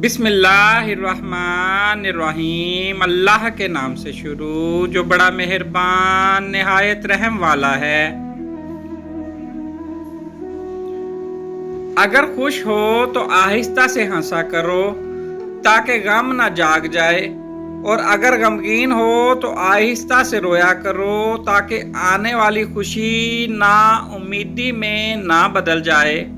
बिस्मिल्लाहिर्रहमानिर्रहीम। अल्लाह के नाम से शुरू जो बड़ा मेहरबान निहायत रहम वाला है। अगर खुश हो तो आहिस्ता से हंसा करो ताकि गम ना जाग जाए, और अगर गमगीन हो तो आहिस्ता से रोया करो ताकि आने वाली खुशी ना उम्मीदी में ना बदल जाए।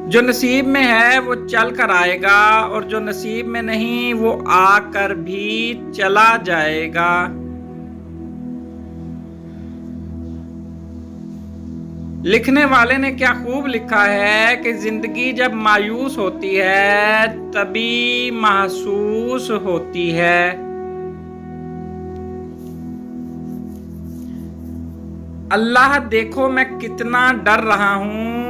जो नसीब में है वो चल कर आएगा, और जो नसीब में नहीं वो आकर भी चला जाएगा। लिखने वाले ने क्या खूब लिखा है कि जिंदगी जब मायूस होती है तभी महसूस होती है। अल्लाह देखो मैं कितना डर रहा हूँ,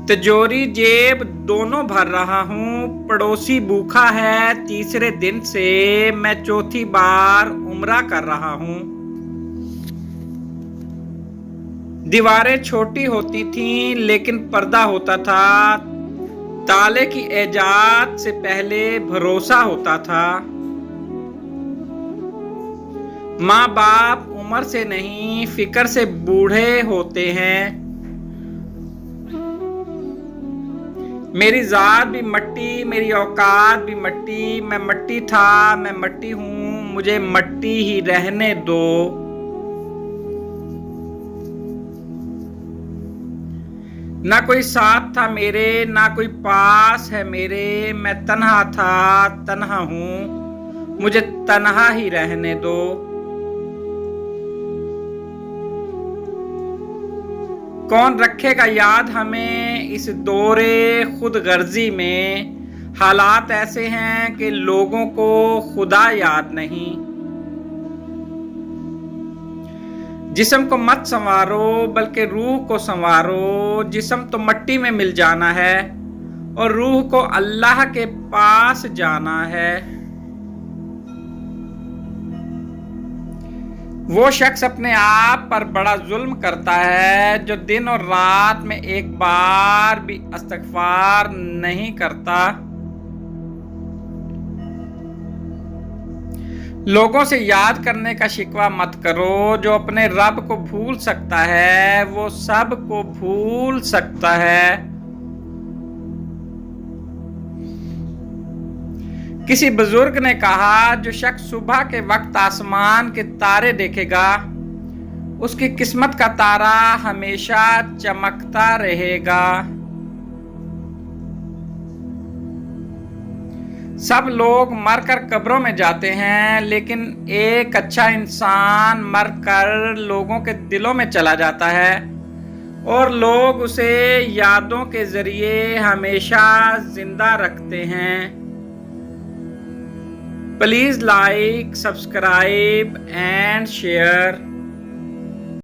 तिजोरी जेब दोनों भर रहा हूँ। पड़ोसी भूखा है तीसरे दिन से, मैं चौथी बार उम्रा कर रहा हूँ। दीवारें छोटी होती थीं लेकिन पर्दा होता था। ताले की ऐजाद से पहले भरोसा होता था। माँ बाप उम्र से नहीं फिक्र से बूढ़े होते हैं। मेरी जात भी मट्टी, मेरी औकात भी मट्टी। मैं मट्टी था, मैं मट्टी हूँ, मुझे मट्टी ही रहने दो। ना कोई साथ था मेरे, ना कोई पास है मेरे। मैं तन्हा था, तन्हा हूँ, मुझे तन्हा ही रहने दो। कौन रखेगा याद हमें इस दौरे खुद गर्जी में। हालात ऐसे हैं कि लोगों को खुदा याद नहीं। जिस्म को मत संवारो बल्कि रूह को संवारो। जिस्म तो मट्टी में मिल जाना है और रूह को अल्लाह के पास जाना है। वो शख्स अपने आप पर बड़ा जुल्म करता है जो दिन और रात में एक बार भी इस्तग़फ़ार नहीं करता। लोगों से याद करने का शिकवा मत करो। जो अपने रब को भूल सकता है वो सब को भूल सकता है। किसी बुजुर्ग ने कहा जो शख्स सुबह के वक्त आसमान के तारे देखेगा उसकी किस्मत का तारा हमेशा चमकता रहेगा। सब लोग मरकर कब्रों में जाते हैं, लेकिन एक अच्छा इंसान मरकर लोगों के दिलों में चला जाता है और लोग उसे यादों के जरिए हमेशा जिंदा रखते हैं। Please like, subscribe and share.